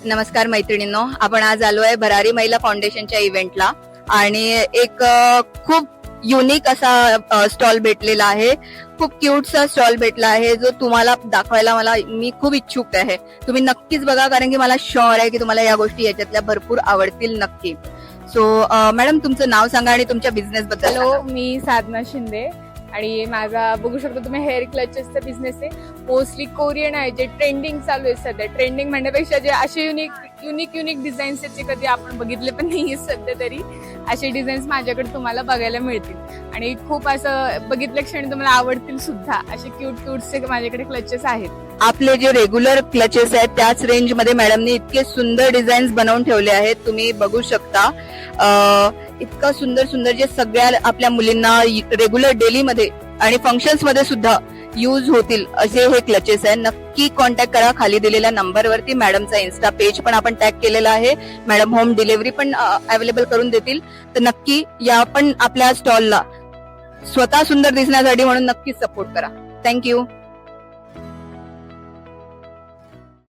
नमस्कार मैत्रिणींनो, आपण आज आलोय भरारी महिला फाउंडेशनच्या इव्हेंटला आणि एक खूप युनिक असा स्टॉल भेटलेला आहे. खूप क्यूटचा स्टॉल भेटला आहे जो तुम्हाला दाखवायला मी खूप इच्छुक आहे. तुम्ही नक्कीच बघा, कारण की मला शुअर आहे की तुम्हाला या गोष्टी याच्यातल्या भरपूर आवडतील नक्की. सो मॅडम, तुमचं नाव सांगा आणि तुमच्या बिझनेस बद्दल. हॅलो, मी साधना शिंदे आणि माझा बघू शकता तुम्ही हेअर क्लचेसचा बिझनेस आहे. मोस्टली कोरियन आहे, जे ट्रेंडिंग चालू आहे सध्या. ट्रेंडिंग म्हणण्यापेक्षा जे असे युनिक डिझाईन्स आहेत जे कधी आपण बघितले पण नाही सध्या तरी, असे डिझाईन्स माझ्याकडे तुम्हाला बघायला मिळतील आणि खूप असं बघितल्या क्षणी तुम्हाला आवडतील सुद्धा. असे क्यूटचे माझ्याकडे क्लचेस आहेत. आपले जे रेग्युलर क्लचेस आहेत त्याच रेंज मध्ये मॅडमनी इतके सुंदर डिझाईन्स बनवून ठेवले आहेत, तुम्ही बघू शकता. इतकं सुंदर जे सगळ्या आपल्या मुलींना रेग्युलर डेली मध्ये आणि फंक्शन्स मध्ये सुद्धा यूज होतील असे हे क्लचेस आहे. नक्की कॉन्टॅक्ट करा. खाली दिलेल्या नंबरवरती मॅडमचा इन्स्टा पेज पण आपण टॅग केलेला आहे. मॅडम होम डिलिव्हरी पण अवेलेबल करून देतील. तर नक्की या पण आपल्या स्टॉलला स्वतः सुंदर दिसण्यासाठी म्हणून नक्की सपोर्ट करा. थँक्यू.